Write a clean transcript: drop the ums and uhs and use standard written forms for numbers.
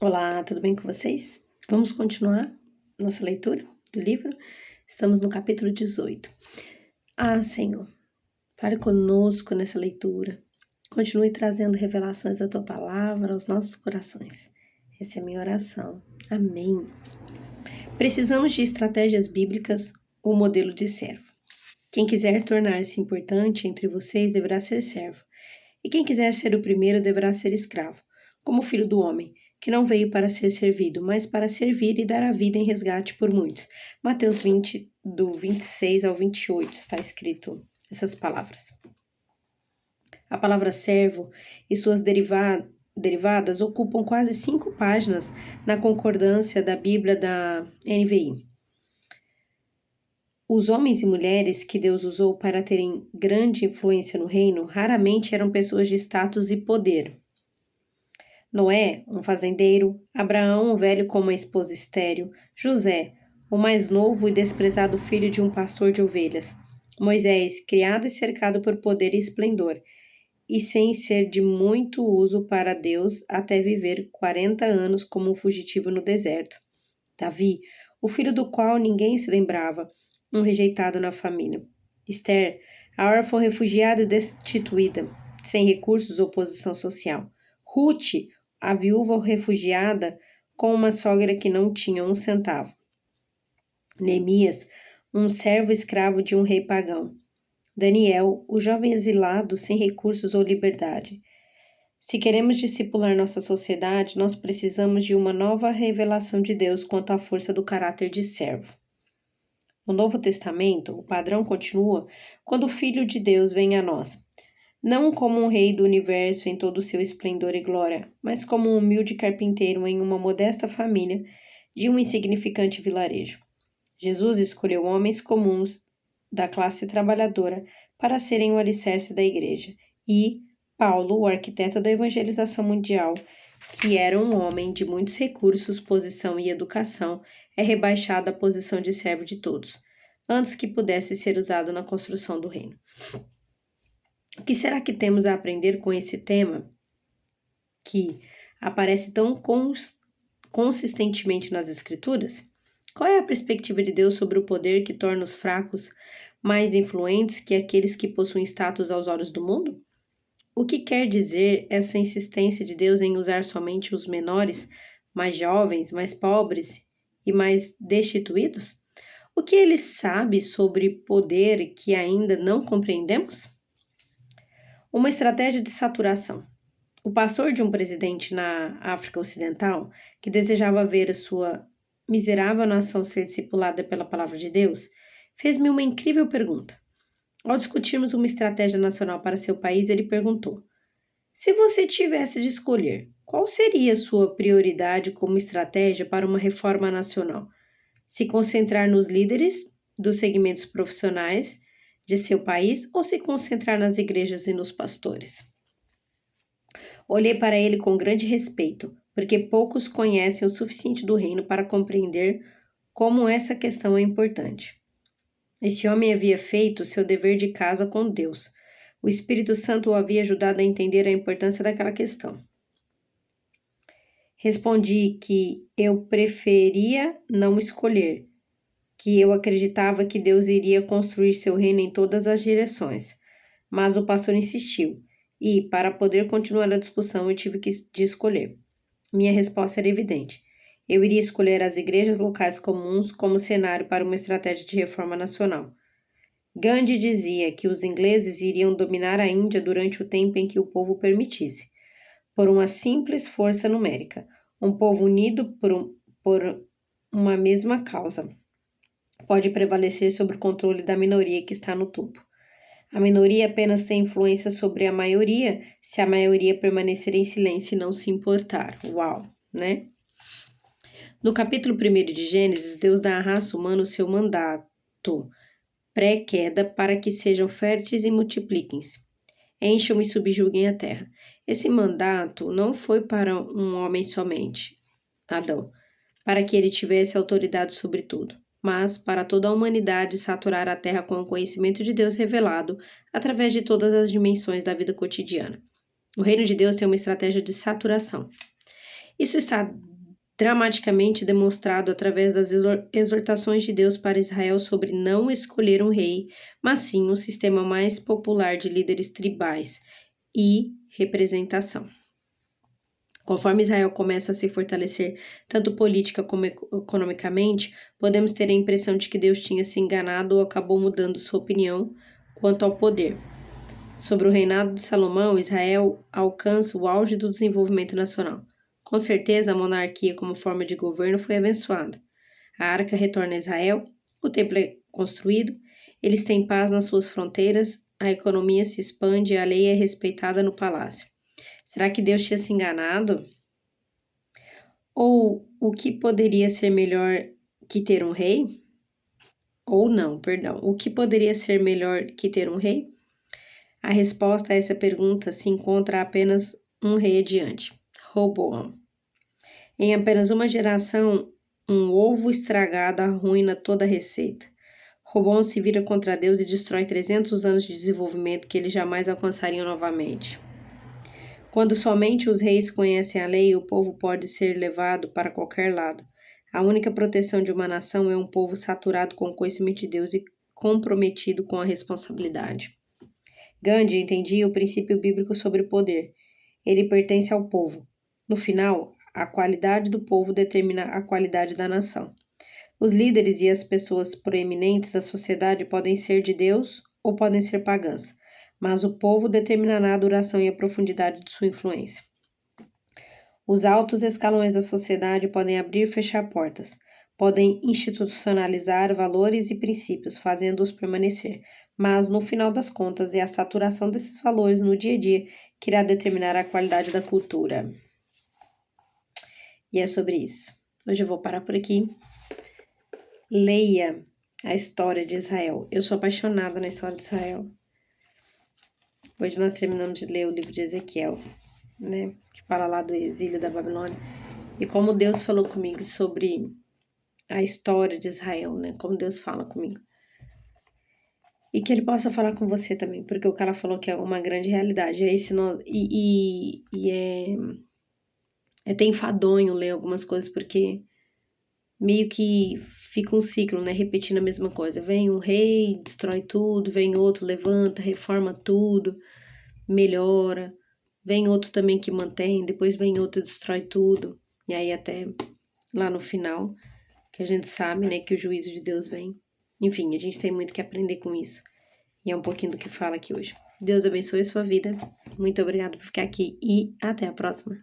Olá, tudo bem com vocês? Vamos continuar nossa leitura do livro? Estamos no capítulo 18. Senhor, fale conosco nessa leitura. Continue trazendo revelações da Tua palavra aos nossos corações. Essa é a minha oração. Amém. Precisamos de estratégias bíblicas ou modelo de servo. Quem quiser tornar-se importante entre vocês deverá ser servo. E quem quiser ser o primeiro deverá ser escravo, como o filho do homem, que não veio para ser servido, mas para servir e dar a vida em resgate por muitos. Mateus 20, do 26 ao 28, está escrito essas palavras. A palavra servo e suas derivadas ocupam quase 5 páginas na concordância da Bíblia da NVI. Os homens e mulheres que Deus usou para terem grande influência no reino raramente eram pessoas de status e poder. Noé, um fazendeiro, Abraão, um velho com uma esposa estéril, José, o mais novo e desprezado filho de um pastor de ovelhas, Moisés, criado e cercado por poder e esplendor, e sem ser de muito uso para Deus até viver 40 anos como um fugitivo no deserto. Davi, o filho do qual ninguém se lembrava, um rejeitado na família. Esther, a órfã refugiada e destituída, sem recursos ou posição social. Ruth, a viúva refugiada com uma sogra que não tinha um centavo. Neemias, um servo escravo de um rei pagão. Daniel, o jovem exilado sem recursos ou liberdade. Se queremos discipular nossa sociedade, nós precisamos de uma nova revelação de Deus quanto à força do caráter de servo. No Novo Testamento, o padrão continua quando o Filho de Deus vem a nós, não como um rei do universo em todo o seu esplendor e glória, mas como um humilde carpinteiro em uma modesta família de um insignificante vilarejo. Jesus escolheu homens comuns da classe trabalhadora para serem o alicerce da igreja, e Paulo, o arquiteto da evangelização mundial, que era um homem de muitos recursos, posição e educação, é rebaixado à posição de servo de todos, antes que pudesse ser usado na construção do reino. O que será que temos a aprender com esse tema que aparece tão consistentemente nas Escrituras? Qual é a perspectiva de Deus sobre o poder que torna os fracos mais influentes que aqueles que possuem status aos olhos do mundo? O que quer dizer essa insistência de Deus em usar somente os menores, mais jovens, mais pobres e mais destituídos? O que ele sabe sobre poder que ainda não compreendemos? Uma estratégia de saturação. O pastor de um presidente na África Ocidental, que desejava ver a sua miserável nação ser discipulada pela palavra de Deus, fez-me uma incrível pergunta. Ao discutirmos uma estratégia nacional para seu país, ele perguntou: se você tivesse de escolher, qual seria a sua prioridade como estratégia para uma reforma nacional? Se concentrar nos líderes dos segmentos profissionais de seu país ou se concentrar nas igrejas e nos pastores? Olhei para ele com grande respeito, porque poucos conhecem o suficiente do reino para compreender como essa questão é importante. Este homem havia feito seu dever de casa com Deus. O Espírito Santo o havia ajudado a entender a importância daquela questão. Respondi que eu preferia não escolher, que eu acreditava que Deus iria construir seu reino em todas as direções. Mas o pastor insistiu, e, para poder continuar a discussão, eu tive de escolher. Minha resposta era evidente. Eu iria escolher as igrejas locais comuns como cenário para uma estratégia de reforma nacional. Gandhi dizia que os ingleses iriam dominar a Índia durante o tempo em que o povo permitisse, por uma simples força numérica, um povo unido por uma mesma causa. Pode prevalecer sobre o controle da minoria que está no topo. A minoria apenas tem influência sobre a maioria se a maioria permanecer em silêncio e não se importar. Uau, né? No capítulo 1 de Gênesis, Deus dá à raça humana o seu mandato pré-queda para que sejam férteis e multipliquem-se, encham e subjuguem a terra. Esse mandato não foi para um homem somente, Adão, para que ele tivesse autoridade sobre tudo, mas para toda a humanidade saturar a terra com o conhecimento de Deus revelado através de todas as dimensões da vida cotidiana. O reino de Deus tem uma estratégia de saturação. Isso está dramaticamente demonstrado através das exortações de Deus para Israel sobre não escolher um rei, mas sim um sistema mais popular de líderes tribais e representação. Conforme Israel começa a se fortalecer, tanto política como economicamente, podemos ter a impressão de que Deus tinha se enganado ou acabou mudando sua opinião quanto ao poder. Sobre o reinado de Salomão, Israel alcança o auge do desenvolvimento nacional. Com certeza, a monarquia como forma de governo foi abençoada. A arca retorna a Israel, o templo é construído, eles têm paz nas suas fronteiras, a economia se expande e a lei é respeitada no palácio. Será que Deus tinha se enganado? Ou o que poderia ser melhor que ter um rei? Ou não, perdão. O que poderia ser melhor que ter um rei? A resposta a essa pergunta se encontra apenas um rei adiante, Roboão. Em apenas uma geração, um ovo estragado arruína toda a receita. Roboão se vira contra Deus e destrói 300 anos de desenvolvimento que eles jamais alcançariam novamente. Quando somente os reis conhecem a lei, o povo pode ser levado para qualquer lado. A única proteção de uma nação é um povo saturado com o conhecimento de Deus e comprometido com a responsabilidade. Gandhi entendia o princípio bíblico sobre o poder. Ele pertence ao povo. No final, a qualidade do povo determina a qualidade da nação. Os líderes e as pessoas proeminentes da sociedade podem ser de Deus ou podem ser pagãs, mas o povo determinará a duração e a profundidade de sua influência. Os altos escalões da sociedade podem abrir e fechar portas, podem institucionalizar valores e princípios, fazendo-os permanecer, mas no final das contas é a saturação desses valores no dia a dia que irá determinar a qualidade da cultura. E é sobre isso. Hoje eu vou parar por aqui. Leia a história de Israel. Eu sou apaixonada na história de Israel. Hoje nós terminamos de ler o livro de Ezequiel, né? Que fala lá do exílio da Babilônia. E como Deus falou comigo sobre a história de Israel, né? Como Deus fala comigo. E que ele possa falar com você também, porque o cara falou que é uma grande realidade. É até enfadonho ler algumas coisas, porque meio que fica um ciclo, né? Repetindo a mesma coisa. Vem um rei, destrói tudo, vem outro, levanta, reforma tudo, melhora. Vem outro também que mantém, depois vem outro e destrói tudo. E aí até lá no final, que a gente sabe, né, que o juízo de Deus vem. Enfim, a gente tem muito que aprender com isso. E é um pouquinho do que fala aqui hoje. Deus abençoe a sua vida. Muito obrigada por ficar aqui e até a próxima.